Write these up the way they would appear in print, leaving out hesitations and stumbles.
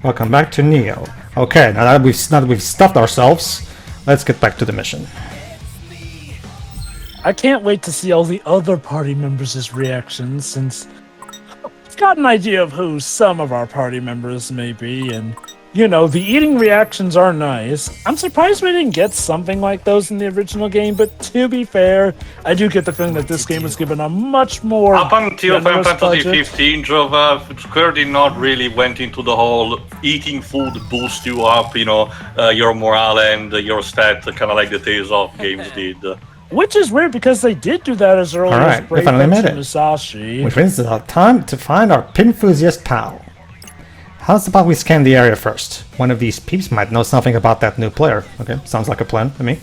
Welcome back to Neo. Okay, now that we've stuffed ourselves, let's get back to the mission. I can't wait to see all the other party members' reactions, since I've got an idea of who some of our party members may be, and you know, the eating reactions are nice. I'm surprised we didn't get something like those in the original game, but to be fair, I do get the feeling that this game was given a much more Up until Final Fantasy budget. 15, Jova, Square did not really went into the whole eating food boost you up, you know, your morale and your stat, kind of like the Tales of games did. Which is weird, because they did do that as early Alright, as we Brave finally made Fencer it. Musashi. Which means it's time to find our Pinfusiast pal. How's about we scan the area first? One of these peeps might know something about that new player. Okay, sounds like a plan to me.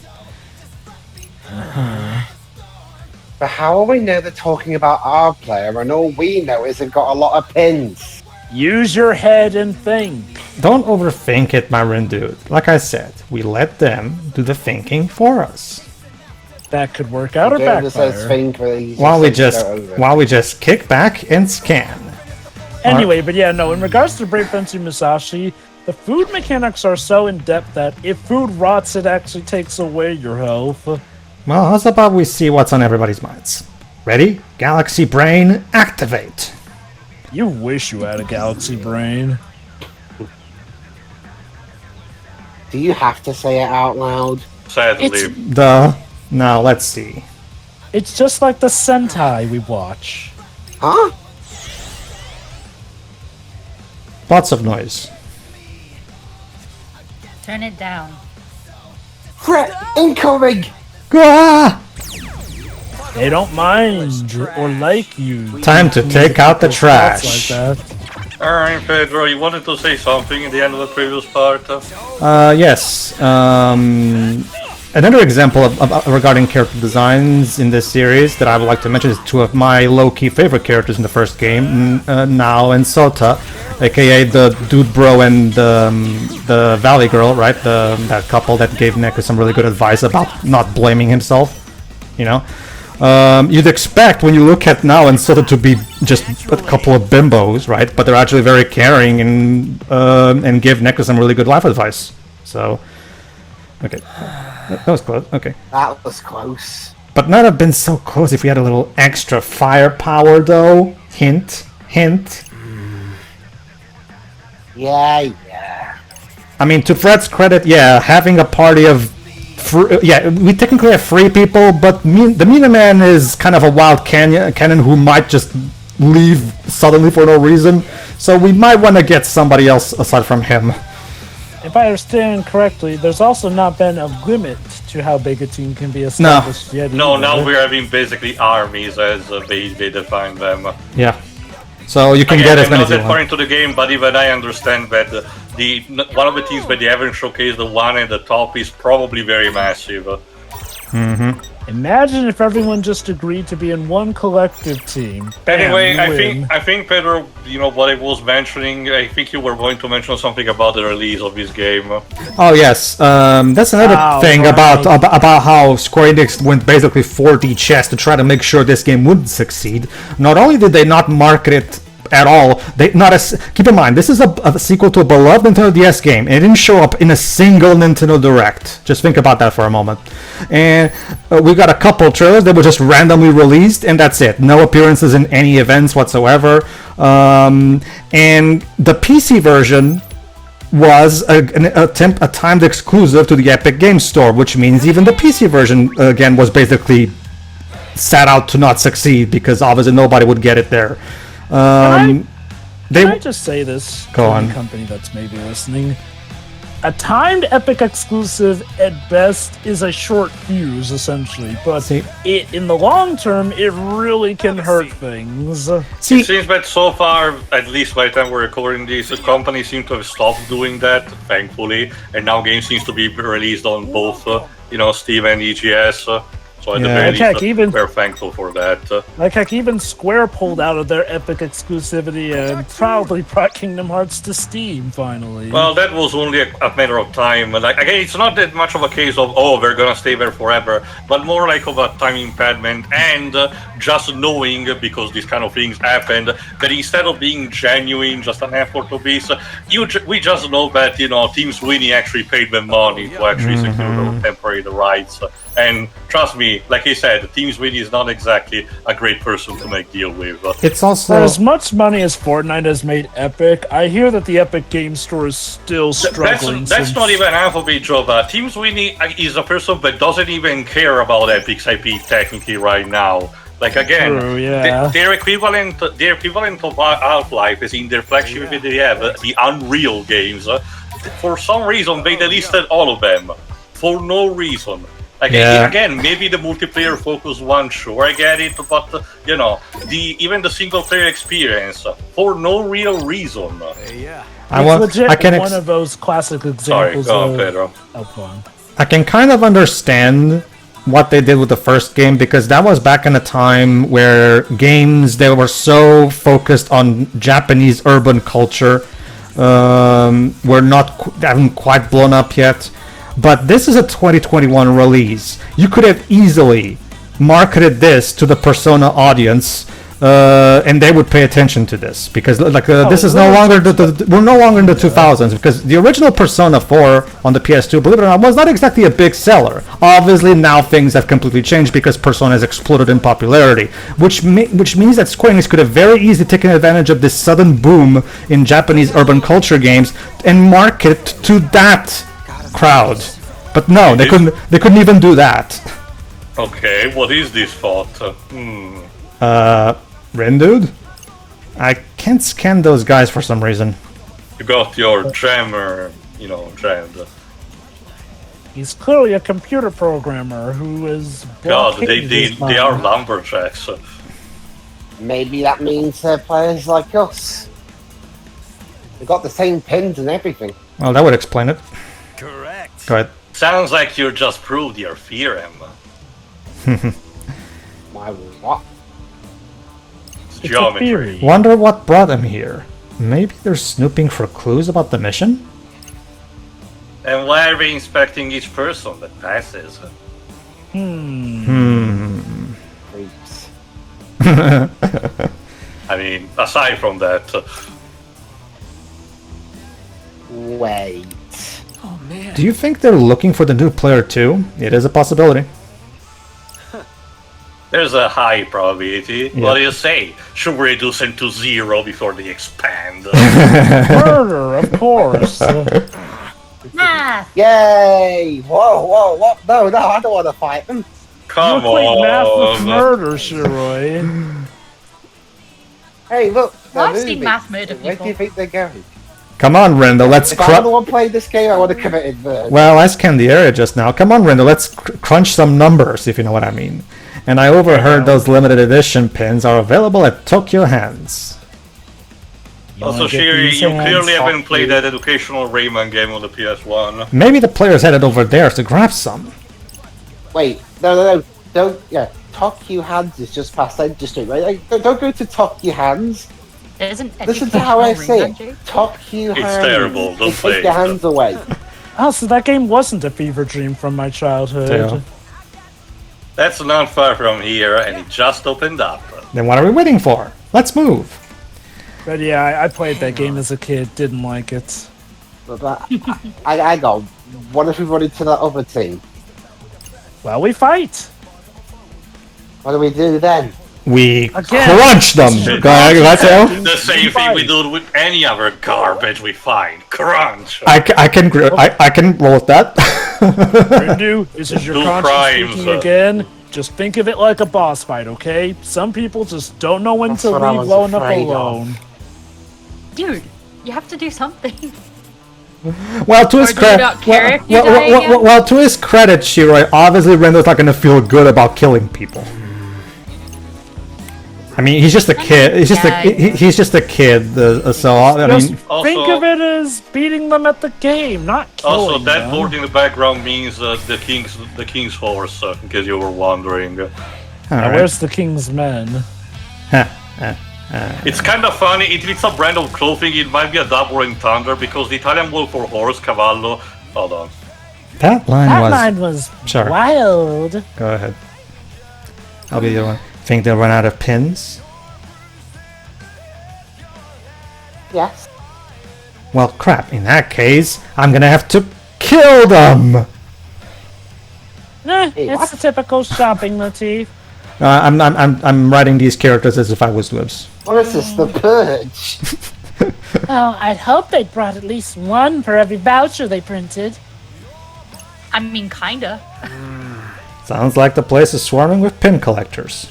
But how will we know they're talking about our player and all we know is they've got a lot of pins? Use your head and think. Don't overthink it, my Rindo. Like I said, we let them do the thinking for us. That could work out or Doing this as backfire. thing really While we just go over. while we just kick back and scan. Anyway, but yeah, no, in regards to Brave Fencer Musashi, the food mechanics are so in-depth that if food rots, it actually takes away your health. Well, how's about we see what's on everybody's minds? Ready? Galaxy Brain, activate! You wish you had a galaxy brain. Do you have to say it out loud? Sadly. Now, let's see. It's just like the Sentai we watch. Huh? Lots of noise. Turn it down. Threat incoming! Ah! They don't mind or like you. Time to take out the Thoughts trash. Like that. Alright, Pedro, you wanted to say something in the end of the previous part? Yes. Another example of regarding character designs in this series that I would like to mention is two of my low-key favorite characters in the first game, Nao and Sota, aka the dude bro and the Valley girl, right? That couple that gave Neko some really good advice about not blaming himself, you know? You'd expect when you look at Nao and Sota to be just a couple of bimbos, right? But they're actually very caring and give Neko some really good life advice. So, okay. That was close, okay. That was close. But not have been so close if we had a little extra firepower, though. Hint, hint. Yeah. I mean, to Fred's credit, yeah, having a party of... we technically have 3 people, but the Mina Man is kind of a wild cannon who might just leave suddenly for no reason. So we might want to get somebody else aside from him. If I understand correctly, there's also not been a limit to how big a team can be established yet. No, either. now we're having basically armies as they define them. Yeah. So you can get as I'm many not as you that want. far into the game, but even I understand that the one of the teams that they haven't showcased, the one at the top, is probably very massive. Imagine if everyone just agreed to be in one collective team. Anyway, Bam, you win. I think Pedro, you know what I was mentioning. I think you were going to mention something about the release of this game. Oh yes, that's another thing right. about how Square Enix went basically 4D chess to try to make sure this game would succeed. Not only did they not market it at all, keep in mind this is a sequel to a beloved Nintendo DS game, and it didn't show up in a single Nintendo Direct. Just think about that for a moment. And we got a couple trailers that were just randomly released, and that's it. No appearances in any events whatsoever. And the PC version was a timed exclusive to the Epic Games Store, which means even the PC version again was basically set out to not succeed because obviously nobody would get it there. Can I just say this Go to on. the company that's maybe listening? A timed Epic exclusive at best is a short fuse, essentially, but See- in the long term, it really can hurt things. See, It seems that so far, at least by the time we're recording this, the company seems to have stopped doing that, thankfully, and now games seems to be released on both, Steam and EGS. So at the Yeah. very Heck, least, even- we're thankful for that. Like heck, even Square pulled out of their Epic exclusivity and proudly brought Kingdom Hearts to Steam finally. Well, that was only a matter of time. Like again, it's not that much of a case of we're gonna stay there forever, but more like of a time impediment and just knowing because these kind of things happened that instead of being genuine, just an effort of this, we just know that Team Sweeney actually paid them money to actually secure the temporary rights. And trust me, like I said, Team Sweeney is not exactly a great person to make deal with. It's For also as much money as Fortnite has made Epic, I hear that the Epic Game Store is still struggling. That's since- not even half of it, job. Team Sweeney is a person that doesn't even care about Epic's IP technically right now. Like again, True, yeah. their equivalent of Half-Life is in their flagship they have, the Unreal games. For some reason, they delisted all of them for no reason. Like again, maybe the multiplayer focused one, sure, I get it, but even the single player experience for no real reason. It's legit one of those classic examples Sorry, go on, of Pedro. fun. I can kind of understand what they did with the first game because that was back in a time where games they were so focused on Japanese urban culture were haven't quite blown up yet. But this is a 2021 release. You could have easily marketed this to the Persona audience, and they would pay attention to this because, this is no longer we're no longer in the 2000s because the original Persona 4 on the PS2, believe it or not, was not exactly a big seller. Obviously, now things have completely changed because Persona has exploded in popularity, which means that Square Enix could have very easily taken advantage of this sudden boom in Japanese urban culture games and market to that crowd. But no, they couldn't even do that. Okay, what is this thought? Rindo? I can't scan those guys for some reason. You got your jammer, jammed. He's clearly a computer programmer who is. God, they blockaded his are mind. lumberjacks. Maybe that means they're players like us. They got the same pins and everything. Well, that would explain it. Correct. Go ahead. Sounds like you just proved your theorem. My what? It's It's a geometry. theory. Wonder what brought them here. Maybe they're snooping for clues about the mission? And why are they inspecting each person that passes? Creeps. I mean, aside from that, Wait. Oh man. Do you think they're looking for the new player too? It is a possibility. there's a high probability. What do you say? Should we reduce them to 0 before they expand? Murder, of course. Yay! Whoa, what? No, I don't want to fight them. Come Complete math with on. murder, Shiroi. Hey, look, they're I've seen moving. math murder Where do you people. think they're going? Come on, Rindo, let's If I'm the one playing this game, I would have committed murder. Well, I scanned the area just now. Come on, Rindo, let's crunch some numbers, if you know what I mean. And I overheard those limited edition pins are available at Tokyo Hands. Also, wanna get Shiri, these you hands clearly off haven't played you? that educational Rayman game on the PS1. Maybe the players headed over there to grab some. Wait, no, don't, Tokyo Hands is just past End District, right? Like, don't go to Tokyo Hands. There isn't Listen to how I say educational ring, it. Tokyo It's Hands. terrible, don't They say take it. your hands away. Oh, so that game wasn't a fever dream from my childhood. Yeah. That's not far from here, and it just opened up. Then what are we waiting for? Let's move. But yeah, I played that game as a kid, didn't like it. But I go. What if we run into that other team? Well, we fight. What do we do then? We Again. crunch them. Go ahead, Mateo. The same thing we do with any other garbage we find. Crunch! I can roll with that. Rindu, this is your Do conscience crimes, speaking again. Just think of it like a boss fight, okay? Some people just don't know when That's to what I leave was well enough afraid of. alone. Dude, you have to do something. Well, to his Or do you credit, not care if you die again? well, to his credit, Shiroi, obviously Rendo's not going to feel good about killing people. I mean, he's just a kid. He's just Yeah, he's just a kid. So I Just mean, think Also- of it as beating them at the game, not killing Also, that them. board in the background means the king's horse, in case you were wondering. all Now, right. where's the king's men? It's kind of funny. If it's a brand of clothing, it might be a double entendre because the Italian word for horse, cavallo. Hold on. That line That was. line was Sure. wild. Go ahead. I'll be the one. Think they'll run out of pins? Yes. Well, crap. In that case, I'm gonna have to kill them. It's what? a typical shopping motif. I'm writing these characters as if I was Libs. What is this? The Purge? Well, I'd hope they brought at least one for every voucher they printed. I mean, kinda. Sounds like the place is swarming with pin collectors.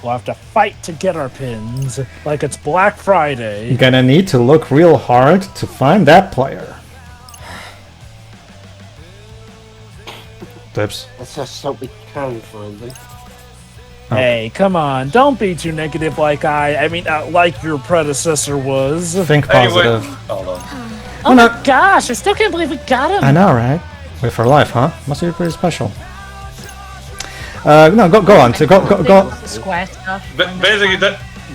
We'll have to fight to get our pins, like it's Black Friday. You're gonna need to look real hard to find that player. Libs. Let's just hope we can find them. Hey, come on, don't be too negative like like your predecessor was. Think Anyway, positive. hold on. Oh my gosh, I still can't believe we got him. I know, right? Wait for life, huh? Must be pretty special. No, go on. Go. Square stuff. Basically,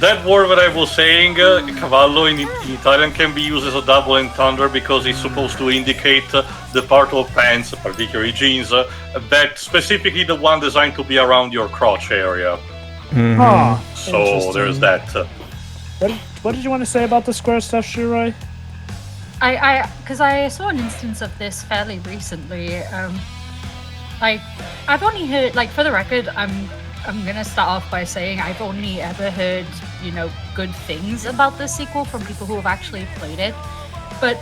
that word that I was saying, cavallo in Italian, can be used as a double entendre because it's supposed to indicate the part of pants, particularly jeans, that specifically the one designed to be around your crotch area. Huh, So interesting. there's that. What did you want to say about the square stuff, Shirai? Because I saw an instance of this fairly recently. Like, I've only heard, like, for the record, I'm gonna start off by saying I've only ever heard, good things about this sequel from people who have actually played it. But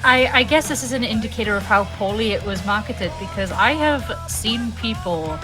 I guess this is an indicator of how poorly it was marketed, because I have seen people,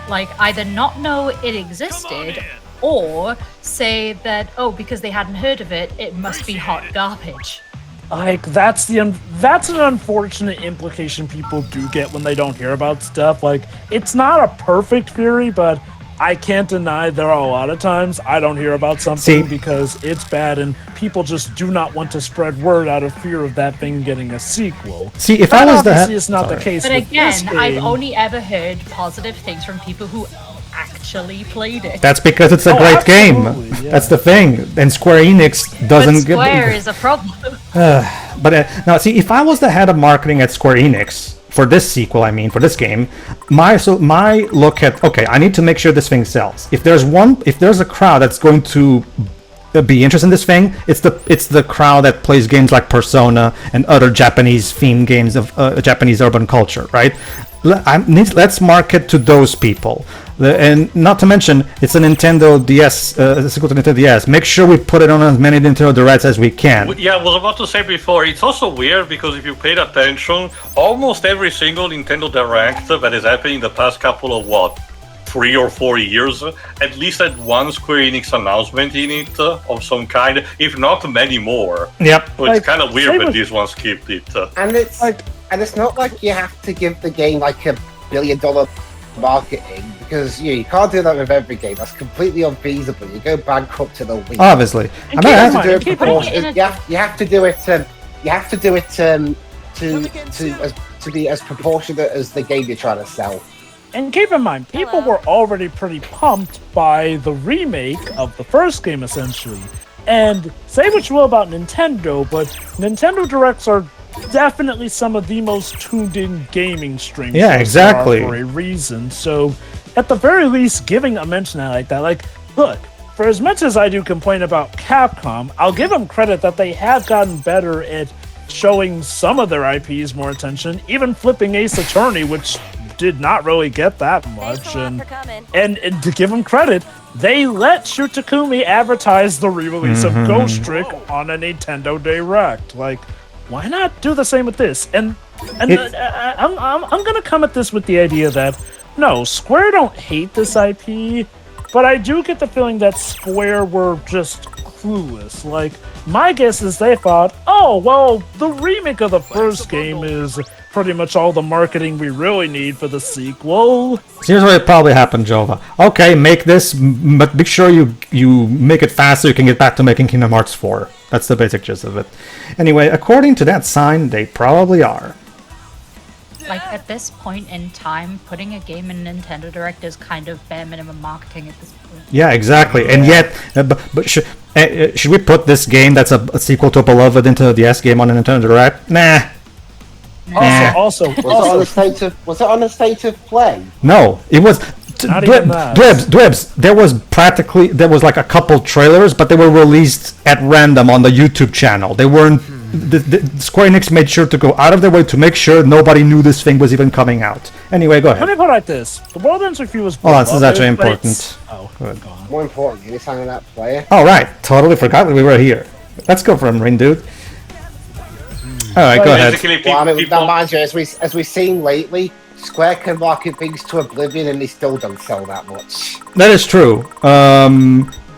like, either not know it existed or say that, because they hadn't heard of it, it must be hot garbage. Like, that's an unfortunate implication people do get when they don't hear about stuff. Like, it's not a perfect theory, but I can't deny there are a lot of times I don't hear about something because it's bad and people just do not want to spread word out of fear of that thing getting a sequel. See, if That I was obviously is not the case But with this again, I've game. only ever heard positive things from people who actually played it. That's because it's a great game. absolutely, yeah. That's the thing. And Square Enix But doesn't Square is a problem. But now, see, if I was the head of marketing at Square Enix for this sequel, for this game, my look at I need to make sure this thing sells. If there's a crowd that's going to be interested in this thing, it's the crowd that plays games like Persona and other Japanese themed games of Japanese urban culture, right? Let's market to those people. And not to mention, it's a Nintendo DS, a sequel to Nintendo DS. Make sure we put it on as many Nintendo Directs as we can. Yeah, I was about to say before, it's also weird because if you paid attention, almost every single Nintendo Direct that is happening in the past couple of 3 or 4 years, at least had one Square Enix announcement in it of some kind, if not many more. Yep. So it's Like, kind of weird same that with- this one skipped it. And it's not like you have to give the game like $1 billion marketing, because you can't do that with every game. That's completely unfeasible. You go bankrupt to the week. Obviously. And I keep mean, in I- mind- Do it keep proportion- in- you have to do it. You have to do it to be as proportionate as the game you're trying to sell. And keep in mind, people were already pretty pumped by the remake of the first game, essentially. And say what you will about Nintendo, but Nintendo Directs are definitely some of the most tuned-in gaming streams. Yeah, there are exactly. For a reason. So, at the very least, giving a mention like that, like, look, for as much as I do complain about Capcom, I'll give them credit that they have gotten better at showing some of their IPs more attention, even flipping Ace Attorney, which did not really get that much. And to give them credit, they let Shu Takumi advertise the re-release of Ghost Trick on a Nintendo Direct. Like, why not do the same with this? And I'm gonna come at this with the idea that no, Square don't hate this IP, but I do get the feeling that Square were just clueless. Like, My guess is they thought, oh, well, the remake of the first game is pretty much all the marketing we really need for the sequel. Here's what probably happened, Jova. Okay, make this, but make sure you make it fast so you can get back to making Kingdom Hearts 4. That's the basic gist of it. Anyway, according to that sign, they probably are. Like, at this point in time, putting a game in Nintendo Direct is kind of bare minimum marketing at this point. Yeah, exactly. And yet, but should we put this game that's a sequel to Beloved into the DS game on a Nintendo Direct? Nah. Also, Was it on a state of play? No, it was. Not even that. Dwebs. There was like a couple trailers, but they were released at random on the YouTube channel. They weren't. The Square Enix made sure to go out of their way to make sure nobody knew this thing was even coming out. Anyway, go let me ahead. put it like this. The World Ends With You was Oh, this is actually beloved, but it's- important. Oh, Good. go on. More important, you sign that player. All right, totally forgot that we were here. Let's go for him, Rindo. All right, go ahead. Basically, Well, I mean, people, now mind you, as we've seen lately, Square can market things to oblivion and they still don't sell that much. That is true.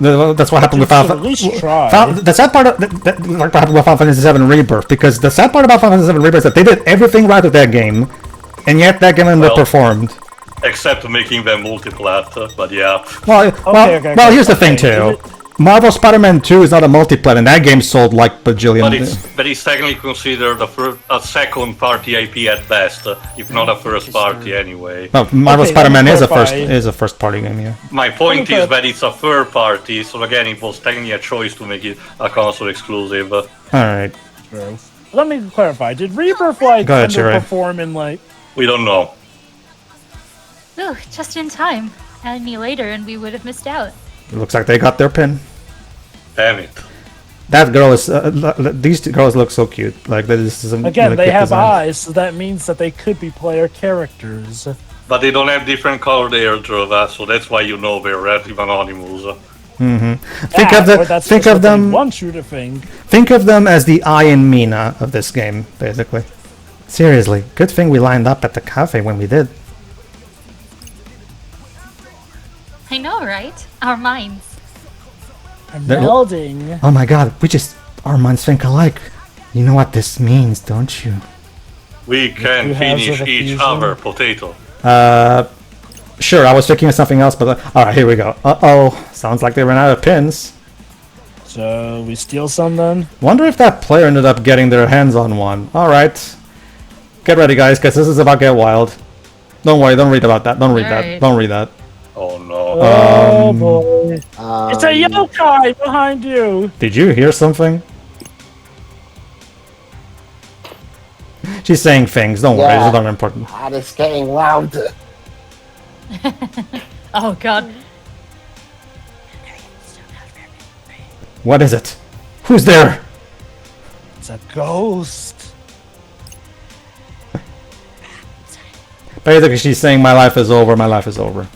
That's what happened with Should Final. at least try. The sad part of like what happened with Final Fantasy VII Rebirth, because the sad part about Final Fantasy VII Rebirth is that they did everything right with that game, and yet that game underperformed. except making them multiplat, but yeah. Well, Okay, here's the thing okay. too. Marvel Spider-Man 2 is not a multiplayer, and that game sold like bajillion. But it's technically considered a second party IP at best, if not a first party anyway. No, Marvel Okay, Spider-Man let me is a first party game. Yeah. My point Okay. is that it's a third party, so again, it was technically a choice to make it a console exclusive. All right. Let me clarify. Did Rebirth like Go ahead, Shirai. underperform in like? We don't know. Ooh, just in time. Add me later and we would have missed out. It looks like they got their pin. Damn it. That girl is. These two girls look so cute. Like this is Again, really they cute have design. eyes, so that means that they could be player characters. But they don't have different colored hair, Drova, so that's why you know they're relative anonymous. Think of or that's think just of what they them. want you to think. Think of them as the I and Mina of this game, basically. Seriously, good thing we lined up at the cafe when we did. I know, right? Our minds. I'm They're- melding. Oh my god, our minds think alike. You know what this means, don't you? We can You have finish sort of each fusion. other, potato. Sure, I was thinking of something else, but alright, here we go. Uh-oh, sounds like they ran out of pins. So we steal some then. Wonder if that player ended up getting their hands on one. Alright. Get ready, guys, because this is about to get wild. Don't worry, don't read about that. Don't read that. Alright. Don't read that. Oh no. Oh boy! It's a Um, yokai behind you. Did you hear something? She's saying things, don't worry, Yeah. it's not important. and it's getting louder. Oh god. What is it? Who's there? It's a ghost. Basically, she's saying my life is over, my life is over.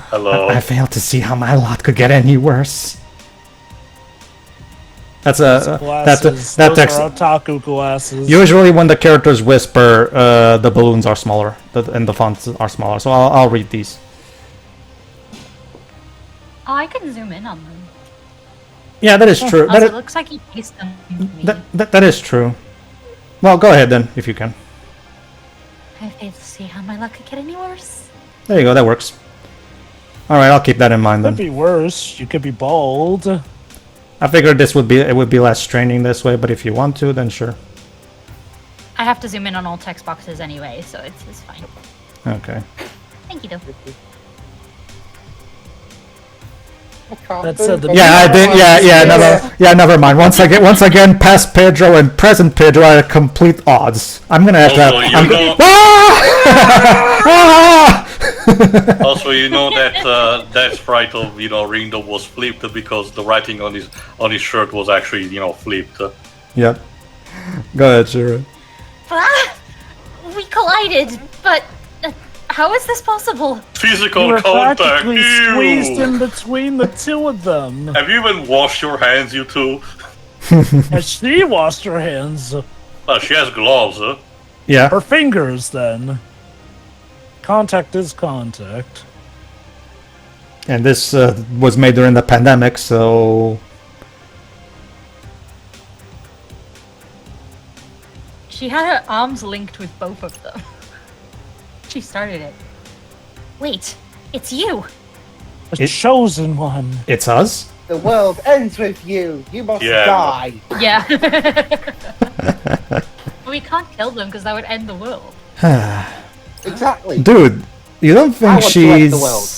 Hello. I failed to see how my lot could get any worse. That's a Glasses. that Those text. are otaku glasses. Usually, when the characters whisper, the balloons are smaller, and the fonts are smaller. So I'll read these. Oh, I can zoom in on them. Yeah, that is true. Also, it looks like he pasted them to me. That is true. Well, go ahead then, if you can. I failed to see how my luck could get any worse. There you go. That works. All right, I'll keep that in mind Could then. be worse. You could be bald. I figured it would be less straining this way, but if you want to, then sure. I have to zoom in on all text boxes anyway, so it's fine. Okay. Thank you, though. That said, the Yeah, I did. Never mind. Once again, past Pedro and present Pedro are at complete odds. I'm gonna have to. Also, you know- Ah! Also, you know that that sprite of Rindo was flipped because the writing on his shirt was actually flipped. Yep. Go ahead, Shira. Ah! We collided, but how is this possible? Physical you were contact. practically squeezed Ew. in between the two of them. Have you even washed your hands, you two? As she washed her hands. She has gloves. Huh? Yeah. Her fingers, then. Contact is contact. Oh, And this was made during the pandemic, so She had her arms linked with both of them. She started it. Wait, it's you. The chosen one. It's us? The world ends with you. You must Yeah. die. Yeah. We can't kill them because that would end the world. Exactly. Dude, you don't I think want to end the she's... world.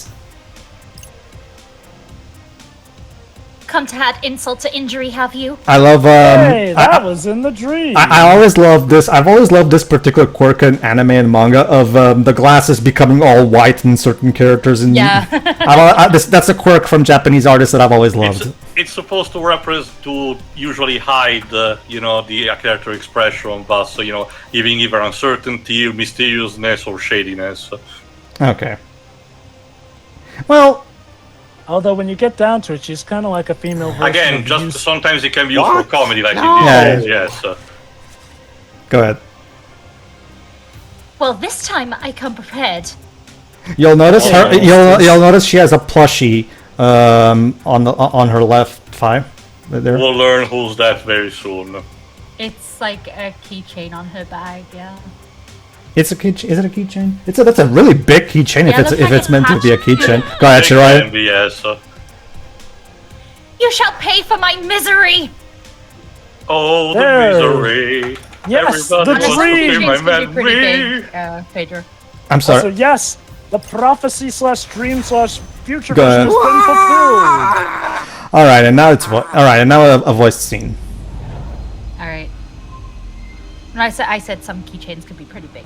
Come to add insult to injury, have you? I love, Hey, that was in the dream. I always love this. I've always loved this particular quirk in anime and manga of the glasses becoming all white in certain characters. And Yeah. that's a quirk from Japanese artists that I've always loved. It's supposed to represent to usually hide, the character expression, but giving either uncertainty, mysteriousness, or shadiness. Okay. Well, Although when you get down to it, she's kind of like a female version Again, of just Yus- sometimes it can be used What? for comedy, like No. in this Yeah. case, yes. go ahead. Well, this time I come prepared. You'll notice her. Oh. You'll notice she has a plushie on her left thigh. Right there. We'll learn who's that very soon. It's like a keychain on her bag, yeah. It's a key. Is it a keychain? That's a really big keychain Yeah, if looks it's like it's meant to be a attached to keychain. it. Go ahead, It can Shirai. be, yes. You shall pay for my misery! Oh, the There. misery. Yes, Everybody the wants to dream. be my Keychains can be pretty memory. big, Pedro. I'm So sorry. yes, the prophecy / dream / future Go vision ahead. has been fulfilled. All right, and now it's all right, and now a voiced scene. Alright. I said some keychains could be pretty big.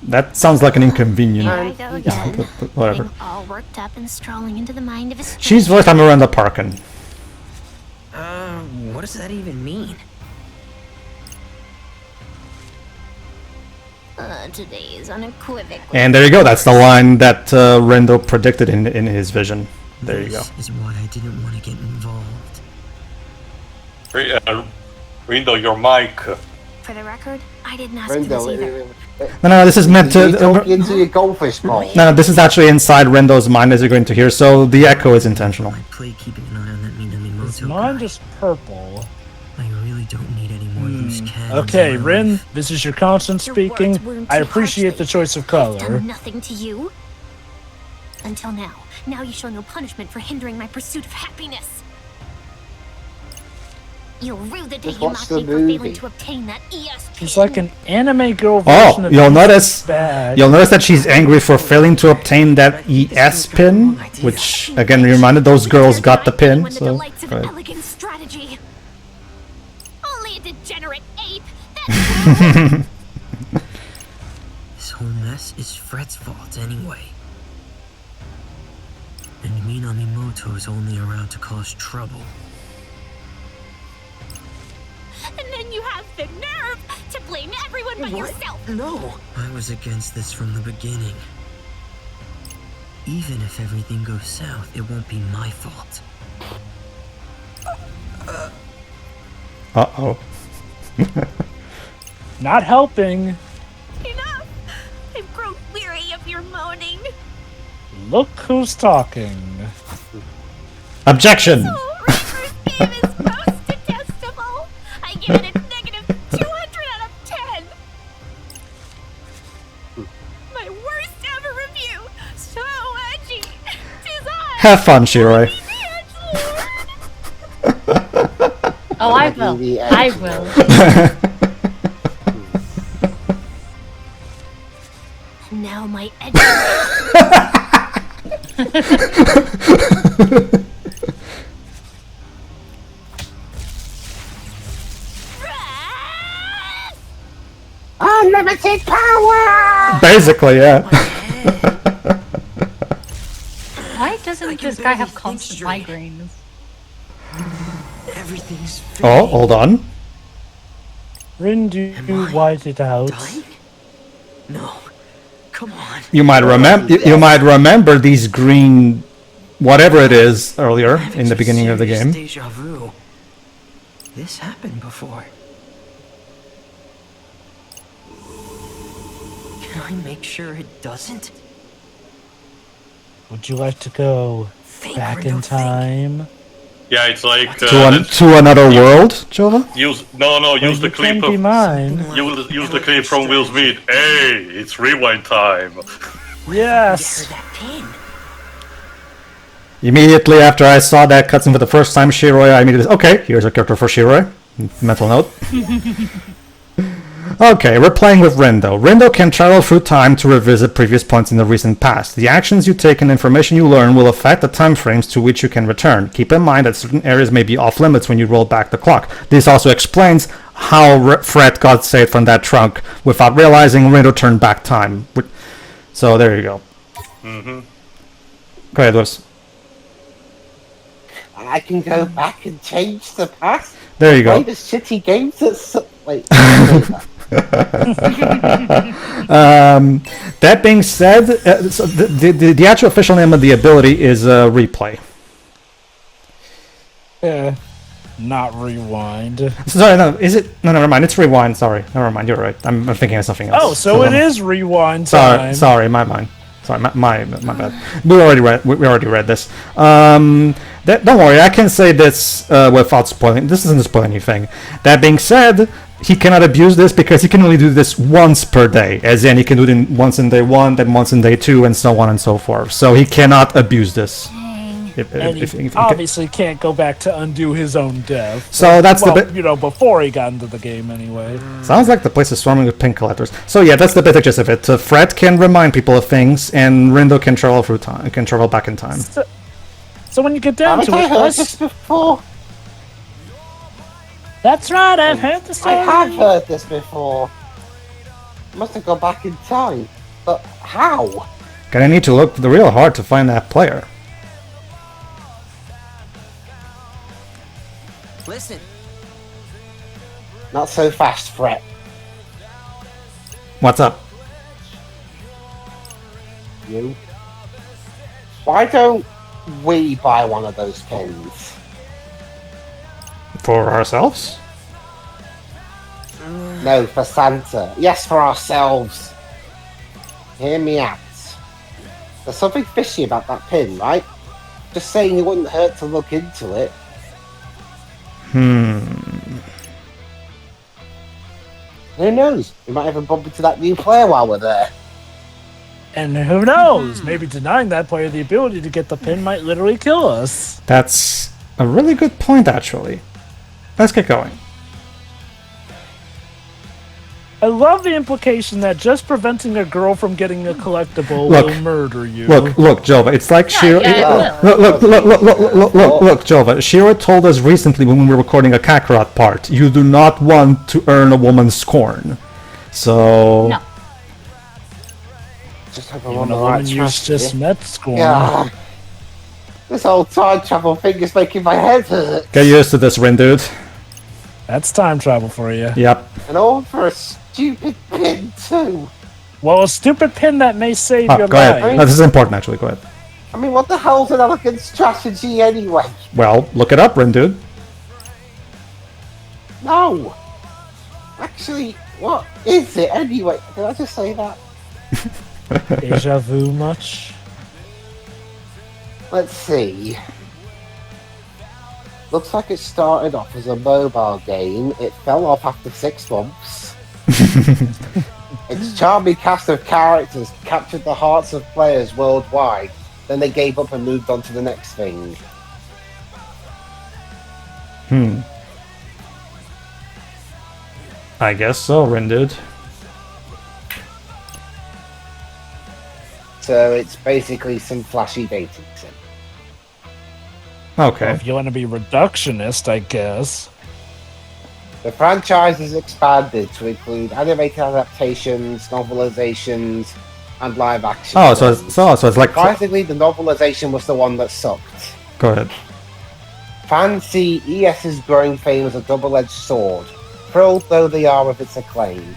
That sounds like an inconvenience. Here I go again. Whatever. Getting all worked up and strolling into the mind of a stranger. She's voiced by Miranda Parkin. What does that even mean? Today is unequivocal. And there you go. That's the line that Rindo predicted in his vision. There you go. This is why I didn't want to get involved. Rindo, your mic. For the record, I didn't ask for this either. Rindo, No, this is meant to. you talking into your goldfish bowl. No, this is actually inside Rendo's mind, as you're going to hear. So the echo is intentional. I play keeping an eye on that Is Minamoto mine guy. just purple? I really don't need any more loose cannons. Okay, in my Rin, life. this is your conscience Your speaking. words wound I too appreciate the harshly. choice of I've color. done nothing to you. Until now. Now you show no punishment for hindering my pursuit of happipiness. You'll rue the day Just you watch mocked the me for failing movie. to obtain that ESP. She's like an anime girl version Oh, of you'll Yus notice. Bad. You'll notice that she's angry for failing to obtain that ES pin, which again reminded those girls got the pin. When the So delights of go ahead. elegant strategy. Only a degenerate ape. That's This whole mess is Fred's fault anyway. And Minamoto's only around to cause trouble. And then you have the nerve to blame everyone but yourself. No! I was against this from the beginning. Even if everything goes south, it won't be my fault. Uh-oh. Not helping. Enough. I've grown weary of your moaning. Look who's talking. Objection! Oh, River's game is most detestable. I give it a negative 200 out of 10. My worst ever review. So edgy. Tis I. Have fun, Shirai. Oh, I will. the I edge. will. Now my edge. Unlimited power! Basically, yeah. Why doesn't this guy have constant migraines? Everything's Oh, hold on. Rin, do Am you I white it out? dying? No. Come on. You might remember. You might remember these green, whatever it is, earlier Having in the some beginning of the serious game. Deja vu. This happened before. Can I make sure it doesn't? Would you like to go Think, back Rindo, in think. time? Yeah, it's like to another world, Jova? use the clip. You can be mine. Use the clip from Will Smith. Hey, it's rewind time. Yes. That pin. Immediately after I saw that cutscene for the first time, Shiroi, I immediately okay, here's a character for Shiroi. Mental note. Okay, we're playing with Rindo. Rindo can travel through time to revisit previous points in the recent past. The actions you take and information you learn will affect the time frames to which you can return. Keep in mind that certain areas may be off limits when you roll back the clock. This also explains how Fred got saved from that trunk without realizing Rindo turned back time. So there you go. Mm-hmm. Go ahead, Lewis. I can go back and change the past. There you Play go. the shitty games that wait. That being said, so the actual official name of the ability is replay. Not rewind. Sorry, no, is it? No, never mind. It's rewind. Sorry, never mind. You're right. I'm thinking of something else. Oh, so it is rewind time. Sorry, my mind. Sorry, my bad. We already read this. Don't worry, I can say this without spoiling. This doesn't spoil anything. That being said, he cannot abuse this because he can only do this once per day, as in he can do it once in day 1, then once in day 2, and so on and so forth. So he cannot abuse this. And he obviously can't go back to undo his own death. So that's well, the bit. You know, before he got into the game, anyway. Sounds like the place is swarming with pin collectors. So yeah, that's the basic gist of it. Fred can remind people of things, and Rindo can travel through time. Can travel back in time. So when you get down Haven't to I it, heard this before? that's right. I've heard the story. I have heard this before. Must have gone back in time, but how? Gonna need to look real hard to find that player. Listen, Not so fast, Fred. What's up? You. Why don't we buy one of those pins? For ourselves? No, for Santa. Yes, for ourselves. Hear me out. There's something fishy about that pin, right? Just saying it wouldn't hurt to look into it. Who knows? We might even bump into that new player while we're there. And who knows? Maybe denying that player the ability to get the pin might literally kill us. That's a really good point, actually. Let's get going. I love the implication that just preventing a girl from getting a collectible Look. will murder you. Look, Jova. It's like Shiro. yeah, Look, Jova. Shiro told us recently when we were recording a Kakarot part, you do not want to earn a woman's scorn. So. No. Just have Even on a the woman right you track just here. met scorn. Yeah. This whole time travel thing is making my head hurt. Get used to this, Rin dude. That's time travel for you. Yep. And all for a stupid pin, too. Well, a stupid pin that may save Oh, your go ahead. life. No, this is important, actually. Go ahead. I mean, what the hell's an elegant strategy anyway? Well, look it up, Rin dude. No. Actually, what is it anyway? Did I just say that? Deja vu much? Let's see. Looks like it started off as a mobile game. It fell off after 6 months. Its charming cast of characters captured the hearts of players worldwide. Then they gave up and moved on to the next thing. I guess so, Rin dude. So it's basically some flashy dating sim. Okay. If you want to be reductionist, I guess. The franchise has expanded to include animated adaptations, novelizations, and live action. Oh, so it's like. Surprisingly, the novelization was the one that sucked. Go ahead. Fans see ES's growing fame as a double-edged sword, thrilled though they are with its acclaim.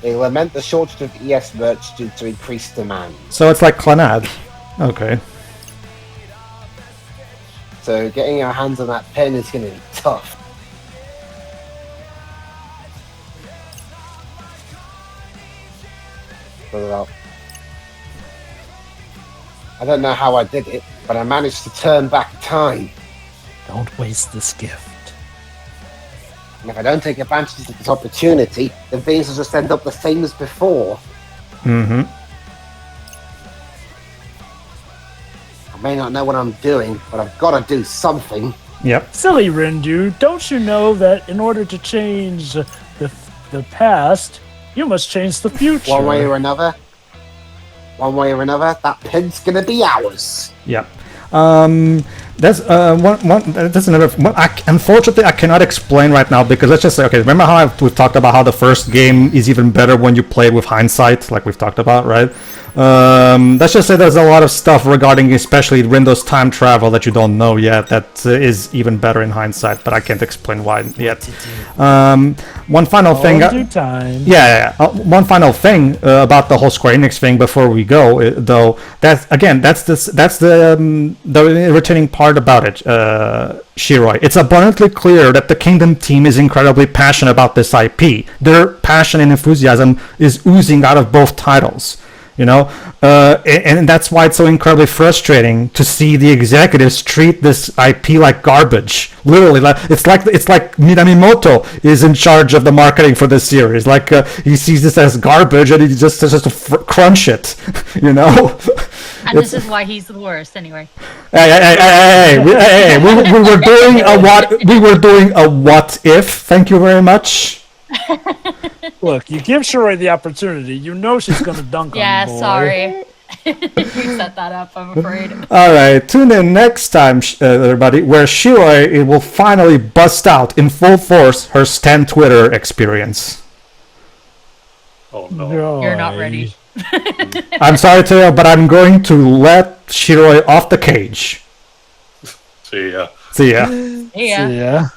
They lament the shortage of ES merch due to increased demand. So it's like Clanad. Okay. So getting our hands on that pen is going to be tough. I don't know how I did it, but I managed to turn back time. Don't waste this gift. And if I don't take advantage of this opportunity, then things will just end up the same as before. Mm-hmm. I may not know what I'm doing, but I've got to do something. Yep. Silly Rindu, don't you know that in order to change the past, you must change the future? One way or another, that pin's gonna be ours. Yep. That's that's another one. Unfortunately, I cannot explain right now because let's just say, okay, remember how we've talked about how the first game is even better when you play it with hindsight, like we've talked about, right? Let's just say there's a lot of stuff regarding especially Rindo's time travel that you don't know yet that is even better in hindsight, but I can't explain why yet. One final thing. All due time. Yeah. One final thing about the whole Square Enix thing before we go, though. That's the irritating part about it, Shiroi. It's abundantly clear that the Kingdom team is incredibly passionate about this IP. Their passion and enthusiasm is oozing out of both titles. You know, and that's why it's so incredibly frustrating to see the executives treat this IP like garbage. Literally, it's like Minamimoto is in charge of the marketing for this series. Like he sees this as garbage and he just has to crunch it. You know. And this is why he's the worst, anyway. Hey! We were doing a what? We were doing a what if? Thank you very much. Look, you give Shiroi the opportunity, you know she's gonna dunk on you, boy. Sorry. You set that up, I'm afraid. Alright, tune in next time, everybody, where Shiroi will finally bust out in full force her Stan Twitter experience. Oh no. You're not ready. I'm sorry to you, but I'm going to let Shiroi off the cage. See ya. See ya. Yeah. Yeah.